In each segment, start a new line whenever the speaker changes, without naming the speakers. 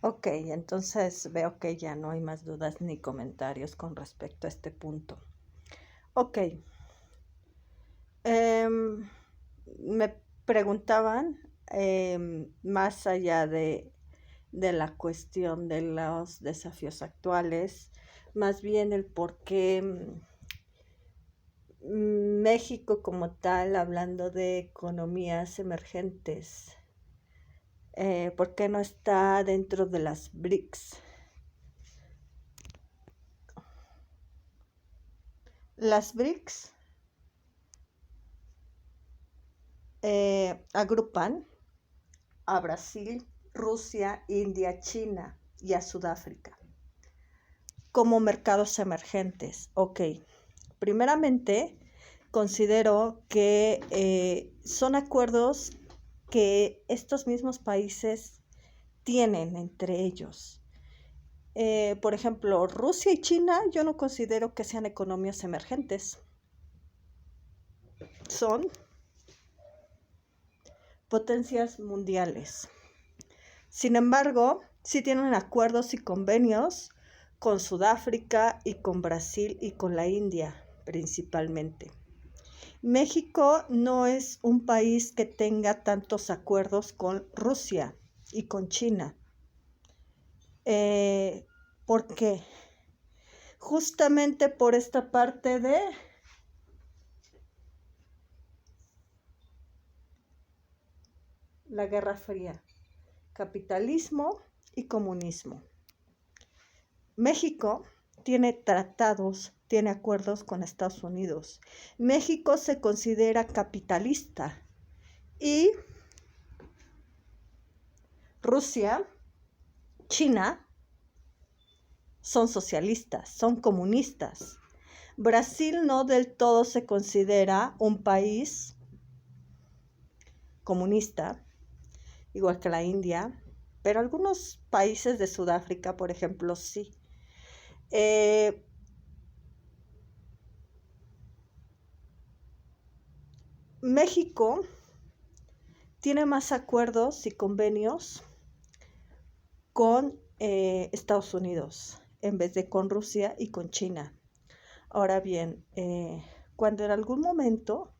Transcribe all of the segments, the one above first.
Ok, entonces veo que ya no hay más dudas ni comentarios con respecto a este punto. Ok, em, me preguntaban, más allá de la cuestión de los desafíos actuales, más bien el por qué México como tal, hablando de economías emergentes, ¿por qué no está dentro de las BRICS? Las BRICS agrupan a Brasil, Rusia, India, China y a Sudáfrica como mercados emergentes. Ok, primeramente considero que son acuerdos que estos mismos países tienen entre ellos. Por ejemplo, Rusia y China yo no considero que sean economías emergentes. Son potencias mundiales. Sin embargo, sí tienen acuerdos y convenios con Sudáfrica y con Brasil y con la India principalmente. México no es un país que tenga tantos acuerdos con Rusia y con China. ¿Por qué? Justamente por esta parte de la Guerra Fría, capitalismo y comunismo. México tiene tratados, tiene acuerdos con Estados Unidos. México se considera capitalista y Rusia, China son socialistas, son comunistas. Brasil no del todo se considera un país comunista, igual que la India, pero algunos países de Sudáfrica, por ejemplo, sí. México tiene más acuerdos y convenios con Estados Unidos en vez de con Rusia y con China. Ahora bien, cuando en algún momento,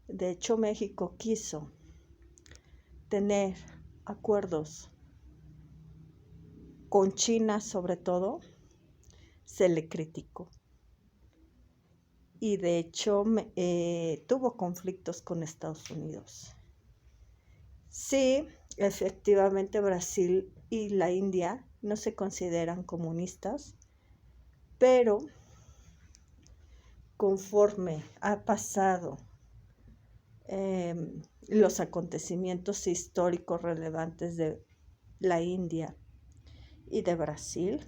de hecho México quiso tener acuerdos con China sobre todo, se le criticó. Y de hecho tuvo conflictos con Estados Unidos. Sí, efectivamente Brasil y la India no se consideran comunistas, pero conforme ha pasado los acontecimientos históricos relevantes de la India y de Brasil,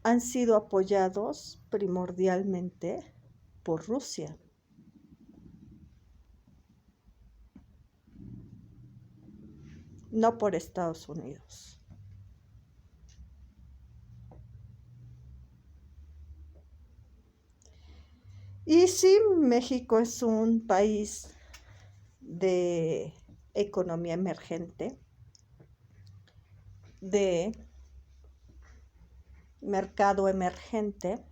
han sido apoyados primordialmente por Rusia. No por Estados Unidos. Y sí, México es un país de economía emergente, de mercado emergente,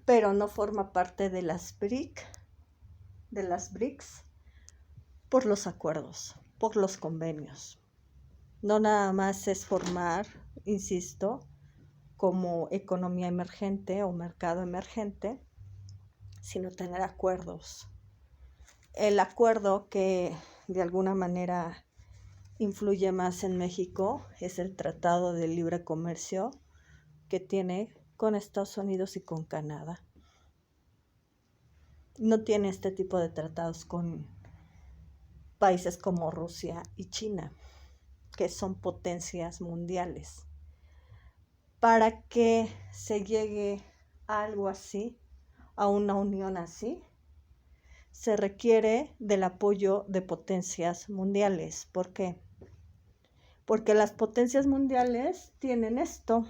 pero no forma parte de las BRICS, por los acuerdos, por los convenios. No nada más es formar, insisto, como economía emergente o mercado emergente, sino tener acuerdos. El acuerdo que de alguna manera influye más en México es el Tratado de Libre Comercio que tiene con Estados Unidos y con Canadá. No tiene este tipo de tratados con países como Rusia y China, que son potencias mundiales. Para que se llegue a algo así, a una unión así, se requiere del apoyo de potencias mundiales. ¿Por qué? Porque las potencias mundiales tienen esto.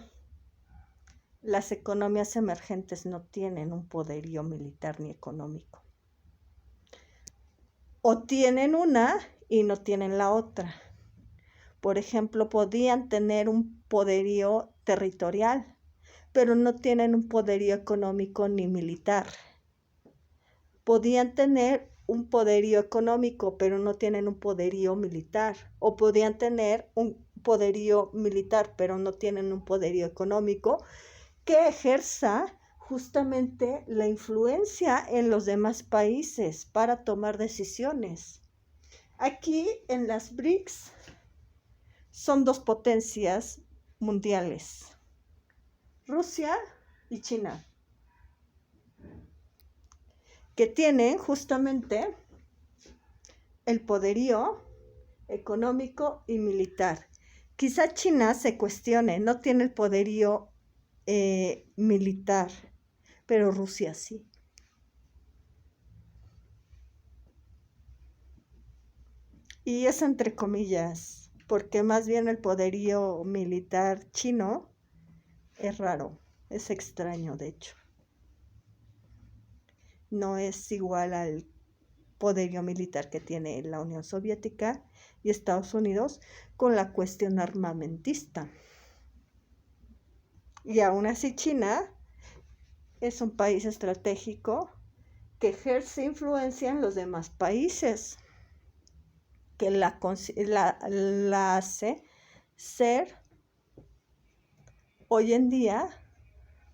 Las economías emergentes no tienen un poderío militar ni económico. O tienen una y no tienen la otra. Por ejemplo, podían tener un poderío territorial, pero no tienen un poderío económico ni militar. Podían tener un poderío económico, pero no tienen un poderío militar. O podían tener un poderío militar, pero no tienen un poderío económico que ejerza justamente la influencia en los demás países para tomar decisiones. Aquí en las BRICS son dos potencias mundiales, Rusia y China, que tienen justamente el poderío económico y militar. Quizá China se cuestione, no tiene el poderío militar, pero Rusia sí. Y es entre comillas, porque más bien el poderío militar chino es raro, es extraño de hecho. No es igual al poderío militar que tiene la Unión Soviética y Estados Unidos con la cuestión armamentista. Y aún así China es un país estratégico que ejerce influencia en los demás países, que la hace ser hoy en día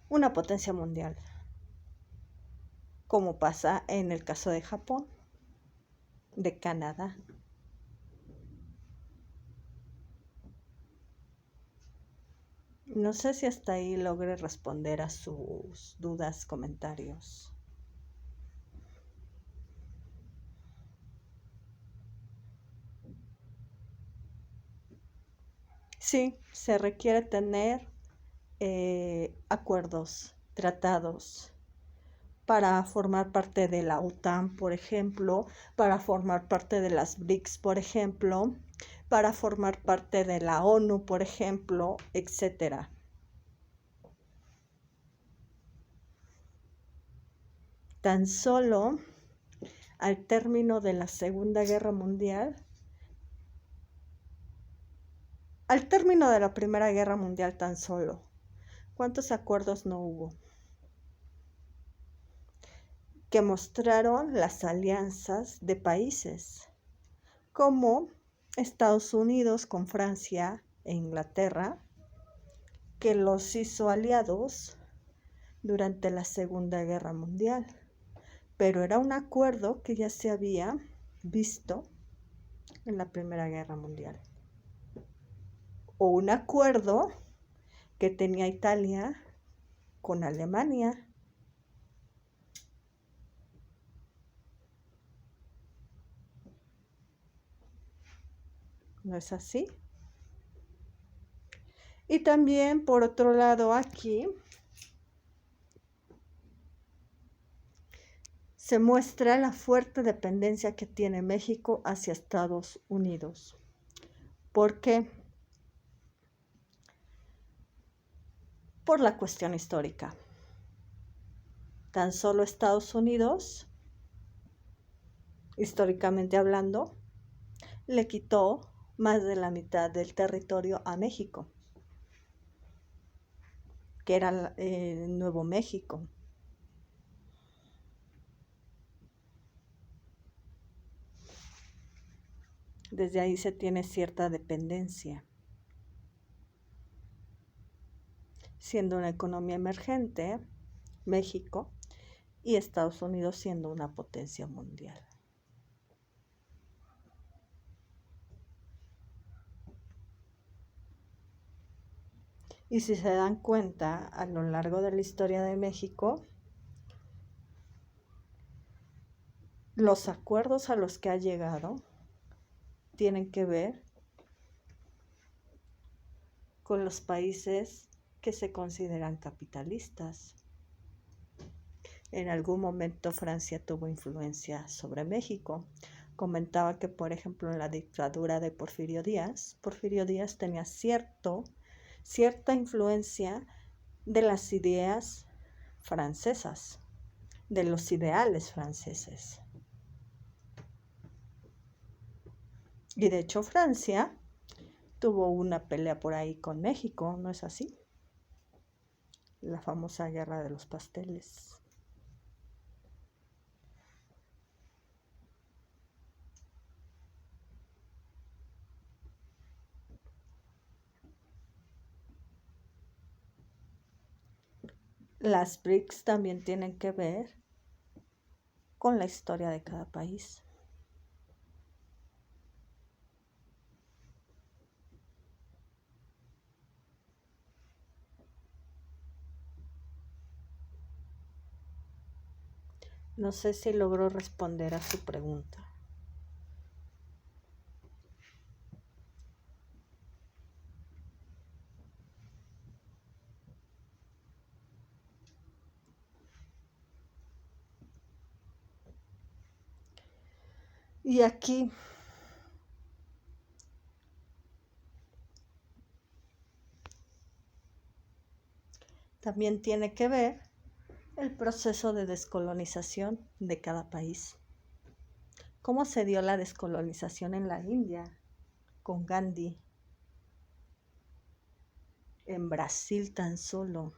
una potencia mundial, como pasa en el caso de Japón, de Canadá. No sé si hasta ahí logré responder a sus dudas, comentarios. Sí, se requiere tener acuerdos, tratados, para formar parte de la OTAN, por ejemplo, para formar parte de las BRICS, por ejemplo, para formar parte de la ONU, por ejemplo, etc. Tan solo al término de la Segunda Guerra Mundial, al término de la Primera Guerra Mundial tan solo, ¿cuántos acuerdos no hubo? Que mostraron las alianzas de países como Estados Unidos con Francia e Inglaterra, que los hizo aliados durante la Segunda Guerra Mundial. Pero era un acuerdo que ya se había visto en la Primera Guerra Mundial. O un acuerdo que tenía Italia con Alemania. ¿No es así? Y también, por otro lado, aquí se muestra la fuerte dependencia que tiene México hacia Estados Unidos. ¿Por qué? Por la cuestión histórica. Tan solo Estados Unidos, históricamente hablando, le quitó más de la mitad del territorio a México, que era Nuevo México. Desde ahí se tiene cierta dependencia. Siendo una economía emergente, México, y Estados Unidos siendo una potencia mundial. Y si se dan cuenta, a lo largo de la historia de México, los acuerdos a los que ha llegado tienen que ver con los países que se consideran capitalistas. En algún momento Francia tuvo influencia sobre México. Comentaba que, por ejemplo, en la dictadura de Porfirio Díaz tenía cierta influencia de las ideas francesas, de los ideales franceses. Y de hecho Francia tuvo una pelea por ahí con México, ¿no es así? La famosa guerra de los pasteles. Las BRICS también tienen que ver con la historia de cada país. No sé si logro responder a su pregunta. Y aquí también tiene que ver el proceso de descolonización de cada país. ¿Cómo se dio la descolonización en la India con Gandhi? En Brasil tan solo,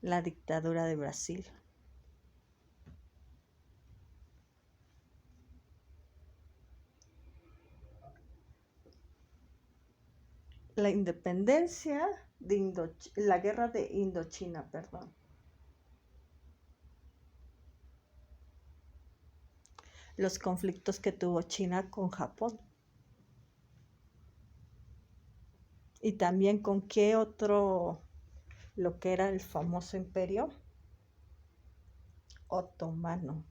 la dictadura de Brasil. La independencia de la guerra de Indochina, perdón. Los conflictos que tuvo China con Japón. Y también con qué otro, lo que era el famoso imperio otomano.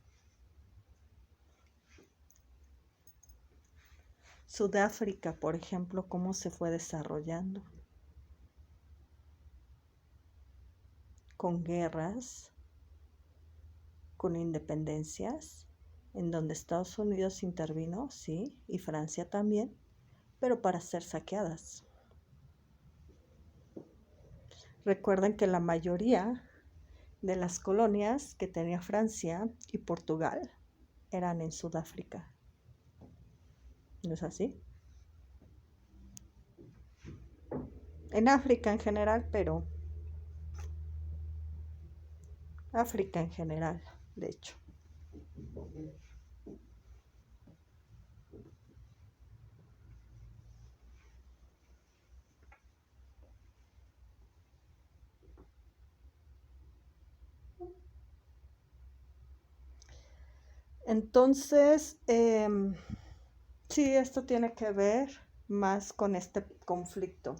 Sudáfrica, por ejemplo, cómo se fue desarrollando. Con guerras, con independencias, en donde Estados Unidos intervino, sí, y Francia también, pero para ser saqueadas. Recuerden que la mayoría de las colonias que tenía Francia y Portugal eran en Sudáfrica. ¿No es así? En África en general, pero África en general, de hecho. Entonces, sí, esto tiene que ver más con este conflicto,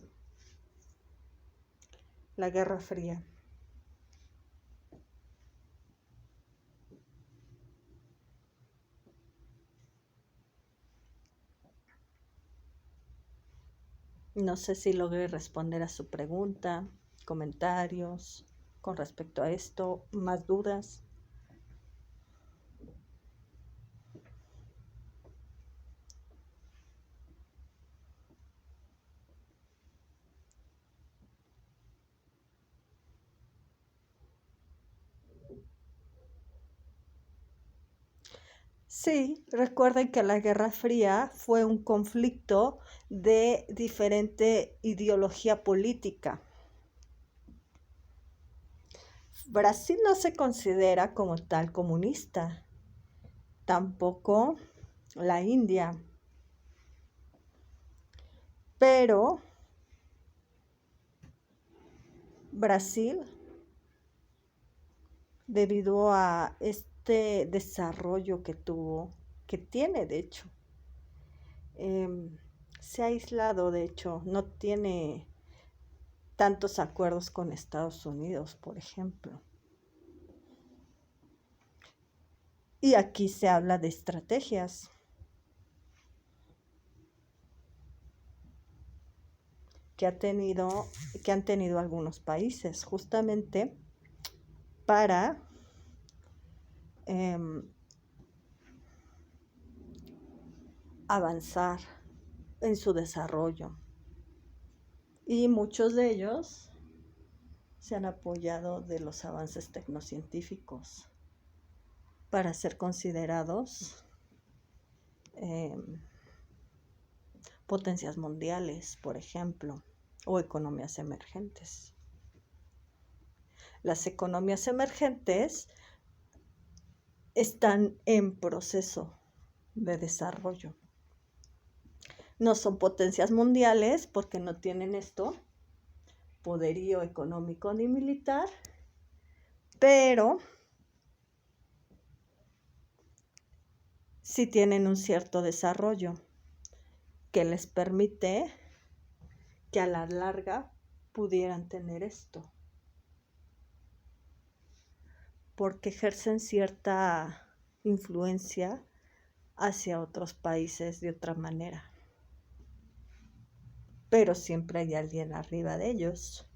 la Guerra Fría. No sé si logré responder a su pregunta, comentarios con respecto a esto, más dudas. Sí, recuerden que la Guerra Fría fue un conflicto de diferente ideología política. Brasil no se considera como tal comunista, tampoco la India, pero Brasil, debido a este desarrollo que tuvo, que tiene de hecho, se ha aislado, de hecho, no tiene tantos acuerdos con Estados Unidos, por ejemplo. Y aquí se habla de estrategias. Que han tenido algunos países, justamente para avanzar en su desarrollo. Y muchos de ellos se han apoyado de los avances tecnocientíficos para ser considerados potencias mundiales, por ejemplo, o economías emergentes. Las economías emergentes están en proceso de desarrollo. No son potencias mundiales porque no tienen esto, poderío económico ni militar, pero sí tienen un cierto desarrollo que les permite que a la larga pudieran tener esto, porque ejercen cierta influencia hacia otros países de otra manera. Pero siempre hay alguien arriba de ellos,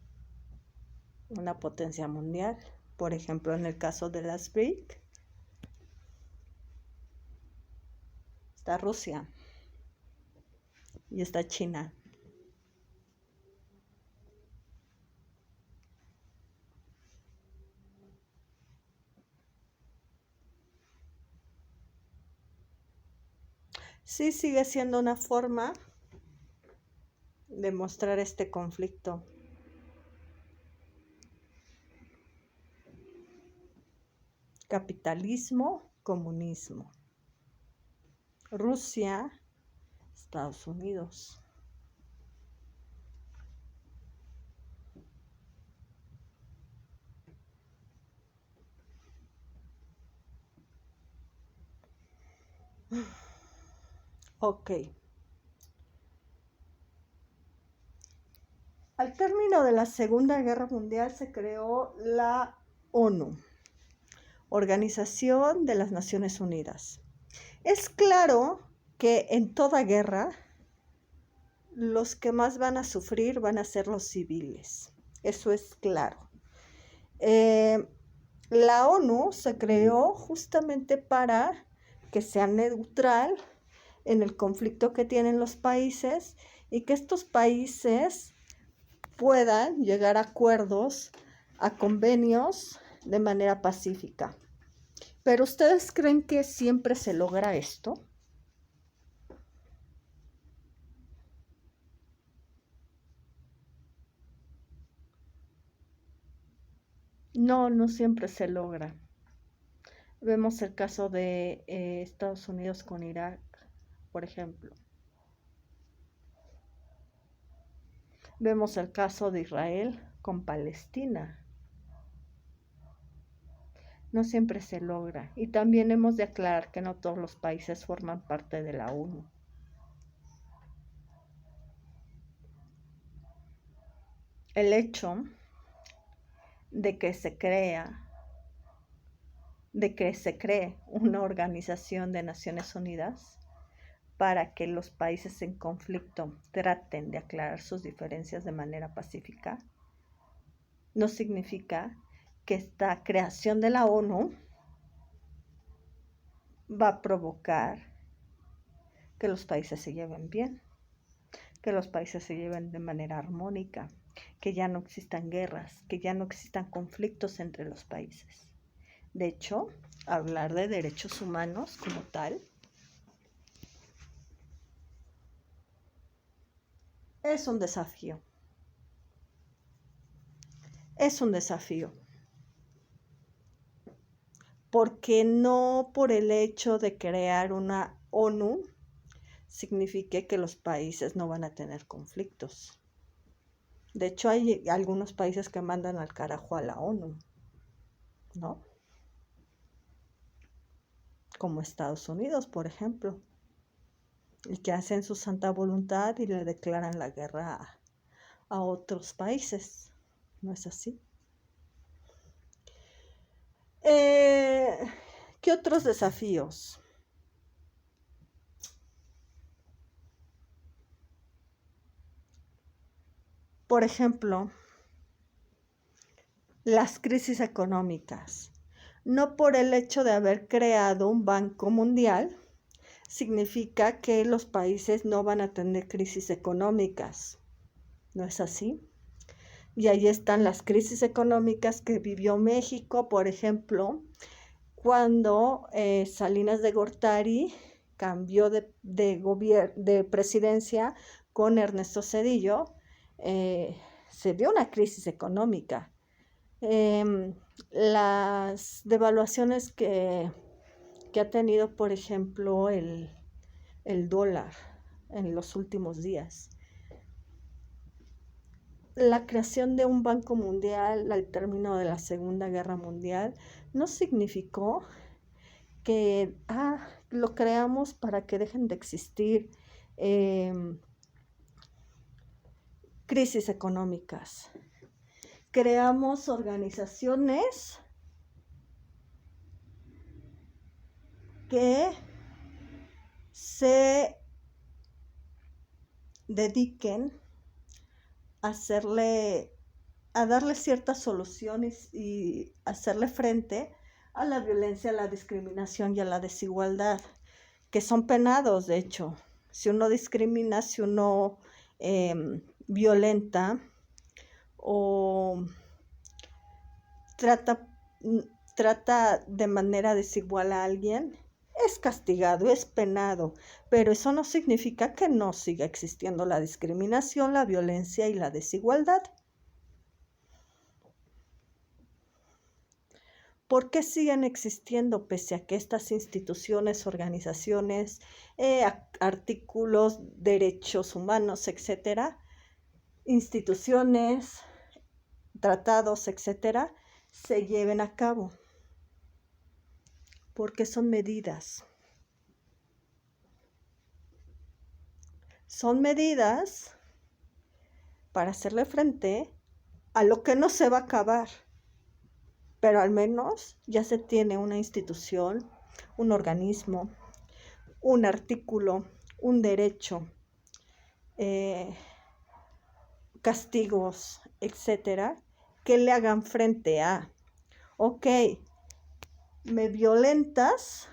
una potencia mundial. Por ejemplo, en el caso de las BRIC, está Rusia y está China. Sí, sigue siendo una forma de mostrar este conflicto. Capitalismo, comunismo. Rusia, Estados Unidos. Ok. Al término de la Segunda Guerra Mundial se creó la ONU, Organización de las Naciones Unidas. Es claro que en toda guerra los que más van a sufrir van a ser los civiles. Eso es claro. La ONU se creó justamente para que sea neutral en el conflicto que tienen los países y que estos países puedan llegar a acuerdos, a convenios de manera pacífica. ¿Pero ustedes creen que siempre se logra esto? No, no siempre se logra. Vemos el caso de Estados Unidos con Irak, por ejemplo. Vemos el caso de Israel con Palestina. No siempre se logra. Y también hemos de aclarar que no todos los países forman parte de la ONU. El hecho de que se cree una organización de Naciones Unidas para que los países en conflicto traten de aclarar sus diferencias de manera pacífica, no significa que esta creación de la ONU va a provocar que los países se lleven bien, que los países se lleven de manera armónica, que ya no existan guerras, que ya no existan conflictos entre los países. De hecho, hablar de derechos humanos como tal es un desafío. Es un desafío. Porque no por el hecho de crear una ONU signifique que los países no van a tener conflictos. De hecho, hay algunos países que mandan al carajo a la ONU, ¿no? Como Estados Unidos, por ejemplo, y que hacen su santa voluntad y le declaran la guerra a otros países. ¿No es así? ¿Qué otros desafíos? Por ejemplo, las crisis económicas. No por el hecho de haber creado un banco mundial, significa que los países no van a tener crisis económicas. ¿No es así? Y ahí están las crisis económicas que vivió México, por ejemplo, cuando Salinas de Gortari cambió de presidencia con Ernesto Zedillo, se dio una crisis económica. Las devaluaciones que ha tenido, por ejemplo, el dólar en los últimos días. La creación de un Banco Mundial al término de la Segunda Guerra Mundial no significó que lo creamos para que dejen de existir crisis económicas. Creamos organizaciones que se dediquen a darle ciertas soluciones y hacerle frente a la violencia, a la discriminación y a la desigualdad, que son penados, de hecho. Si uno discrimina, si uno violenta o trata de manera desigual a alguien, es castigado, es penado, pero eso no significa que no siga existiendo la discriminación, la violencia y la desigualdad. ¿Por qué siguen existiendo pese a que estas instituciones, organizaciones, artículos, derechos humanos, etcétera, instituciones, tratados, etcétera, se lleven a cabo? Porque son medidas. Son medidas para hacerle frente a lo que no se va a acabar, pero al menos ya se tiene una institución, un organismo, un artículo, un derecho, castigos, etcétera, que le hagan frente a, ok, me violentas,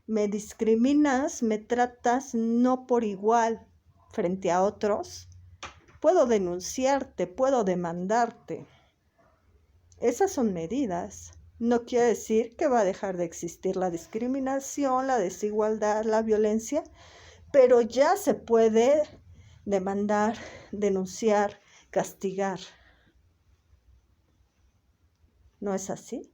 me discriminas, me tratas no por igual frente a otros, puedo denunciarte, puedo demandarte. Esas son medidas. No quiere decir que va a dejar de existir la discriminación, la desigualdad, la violencia, pero ya se puede demandar, denunciar, castigar. ¿No es así?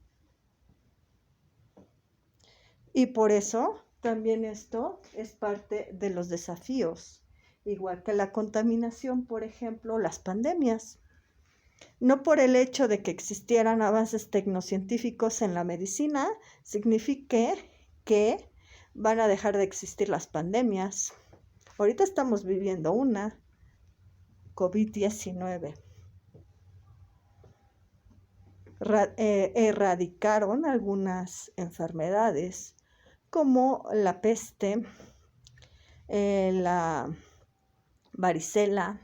Y por eso también esto es parte de los desafíos, igual que la contaminación, por ejemplo, las pandemias. No por el hecho de que existieran avances tecnocientíficos en la medicina, signifique que van a dejar de existir las pandemias. Ahorita estamos viviendo una COVID-19. Erradicaron algunas enfermedades como la peste, la varicela,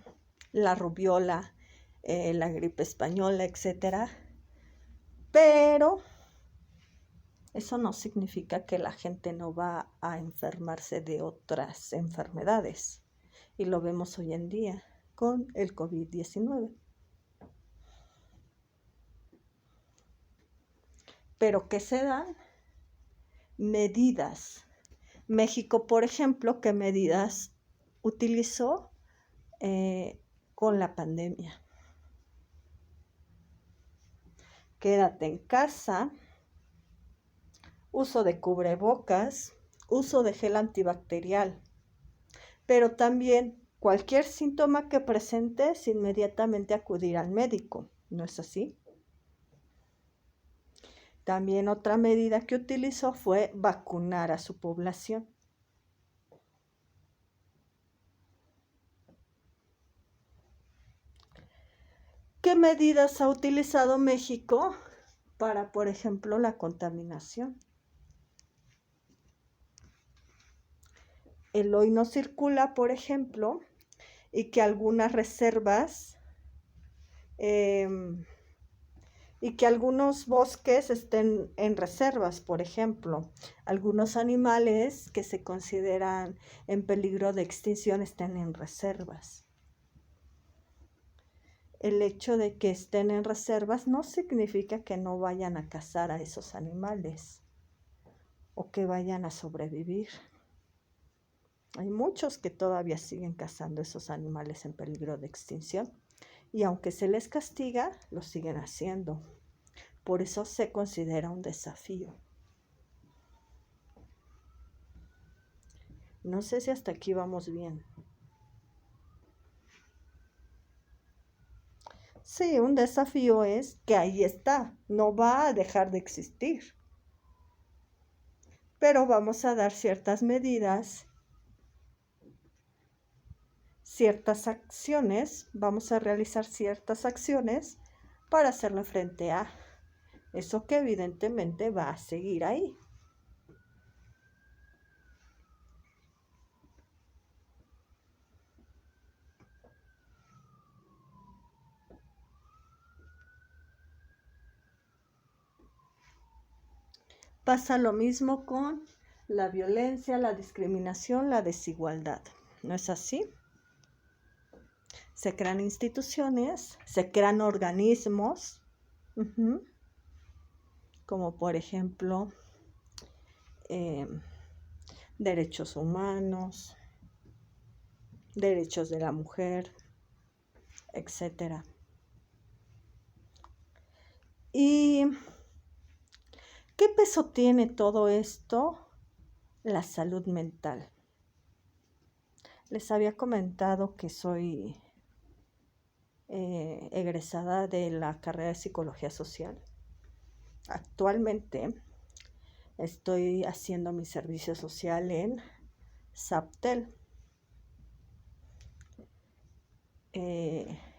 la rubiola, la gripe española, etcétera. Pero eso no significa que la gente no va a enfermarse de otras enfermedades. Y lo vemos hoy en día con el COVID-19. Pero ¿qué se dan? Medidas. México, por ejemplo, ¿qué medidas utilizó con la pandemia? Quédate en casa, uso de cubrebocas, uso de gel antibacterial, pero también cualquier síntoma que presentes, inmediatamente acudir al médico, ¿no es así? También otra medida que utilizó fue vacunar a su población. ¿Qué medidas ha utilizado México para, por ejemplo, la contaminación? El hoy no circula, por ejemplo, y que algunas reservas y que algunos bosques estén en reservas, por ejemplo. Algunos animales que se consideran en peligro de extinción estén en reservas. El hecho de que estén en reservas no significa que no vayan a cazar a esos animales. o que vayan a sobrevivir. Hay muchos que todavía siguen cazando esos animales en peligro de extinción y aunque se les castiga, lo siguen haciendo. Por eso se considera un desafío. No sé si hasta aquí vamos bien. Sí, un desafío es que ahí está, no va a dejar de existir. Pero vamos a dar ciertas medidas, ciertas acciones, vamos a realizar ciertas acciones para hacerle frente a eso que evidentemente va a seguir ahí. Pasa lo mismo con la violencia, la discriminación, la desigualdad. ¿No es así? Se crean instituciones, se crean organismos, como por ejemplo derechos humanos, derechos de la mujer, etc. ¿Y qué peso tiene todo esto? La salud mental. Les había comentado que soy egresada de la carrera de Psicología Social. Actualmente estoy haciendo mi servicio social en SAPTEL,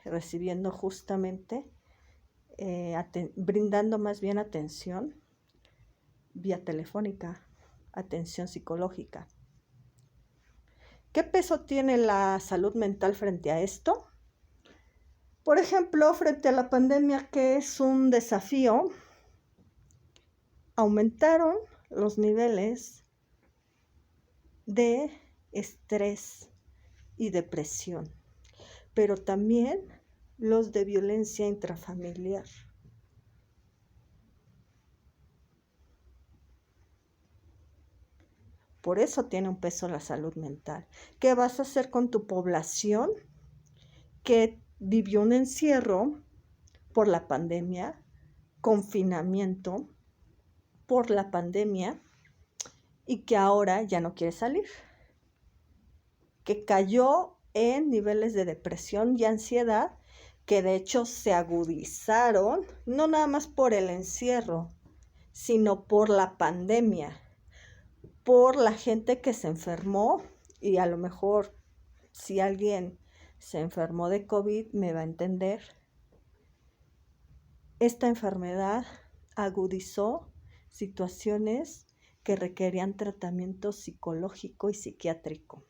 recibiendo justamente, brindando más bien atención vía telefónica, atención psicológica. ¿Qué peso tiene la salud mental frente a esto? Por ejemplo, frente a la pandemia, que es un desafío, aumentaron los niveles de estrés y depresión, pero también los de violencia intrafamiliar. Por eso tiene un peso la salud mental. ¿Qué vas a hacer con tu población que vivió un encierro por la pandemia, confinamiento por la pandemia y que ahora ya no quiere salir? Que cayó en niveles de depresión y ansiedad que de hecho se agudizaron, no nada más por el encierro, sino por la pandemia, por la gente que se enfermó, y a lo mejor si alguien se enfermó de COVID me va a entender. Esta enfermedad agudizó situaciones que requerían tratamiento psicológico y psiquiátrico,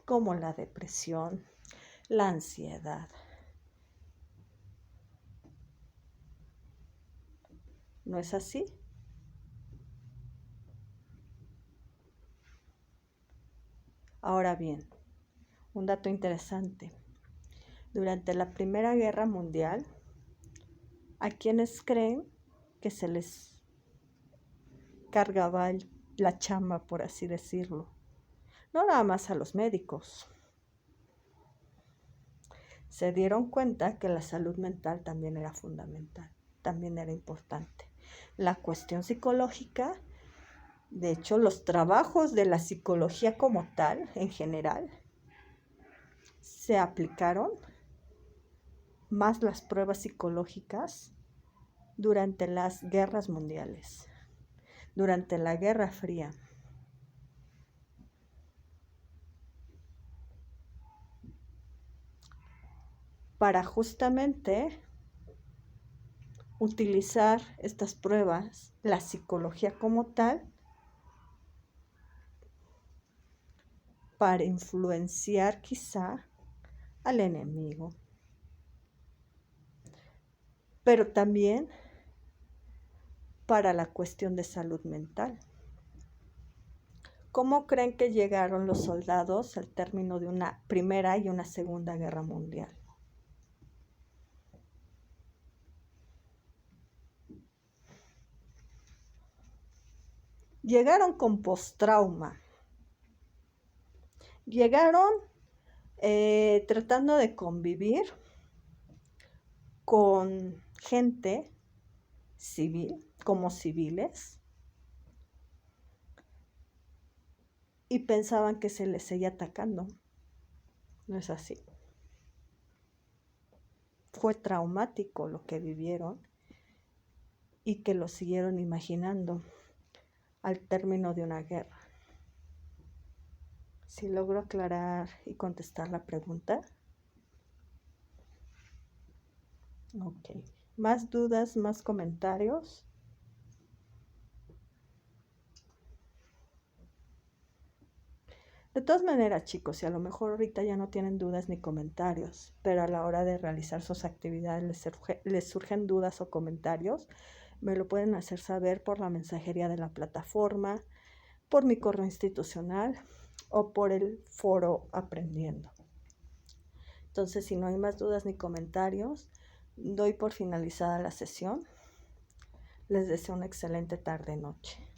como la depresión, la ansiedad. ¿No es así? Ahora bien, un dato interesante. Durante la Primera Guerra Mundial, ¿a quienes creen que se les cargaba la chamba, por así decirlo? No nada más a los médicos. Se dieron cuenta que la salud mental también era fundamental, también era importante. La cuestión psicológica, de hecho, los trabajos de la psicología como tal, en general, se aplicaron más las pruebas psicológicas durante las guerras mundiales, durante la Guerra Fría. Para justamente utilizar estas pruebas, la psicología como tal, para influenciar quizá al enemigo, pero también para la cuestión de salud mental. ¿Cómo creen que llegaron los soldados al término de una Primera y una Segunda Guerra Mundial? Llegaron con postrauma. Llegaron tratando de convivir con gente civil, como civiles, y pensaban que se les seguía atacando. No es así. Fue traumático lo que vivieron y que lo siguieron imaginando al término de una guerra. Si logro aclarar y contestar la pregunta. Ok. ¿Más dudas, más comentarios? De todas maneras, chicos, si a lo mejor ahorita ya no tienen dudas ni comentarios, pero a la hora de realizar sus actividades les surgen dudas o comentarios, me lo pueden hacer saber por la mensajería de la plataforma, por mi correo institucional o por el foro Aprendiendo. Entonces, si no hay más dudas ni comentarios, doy por finalizada la sesión. Les deseo una excelente tarde-noche.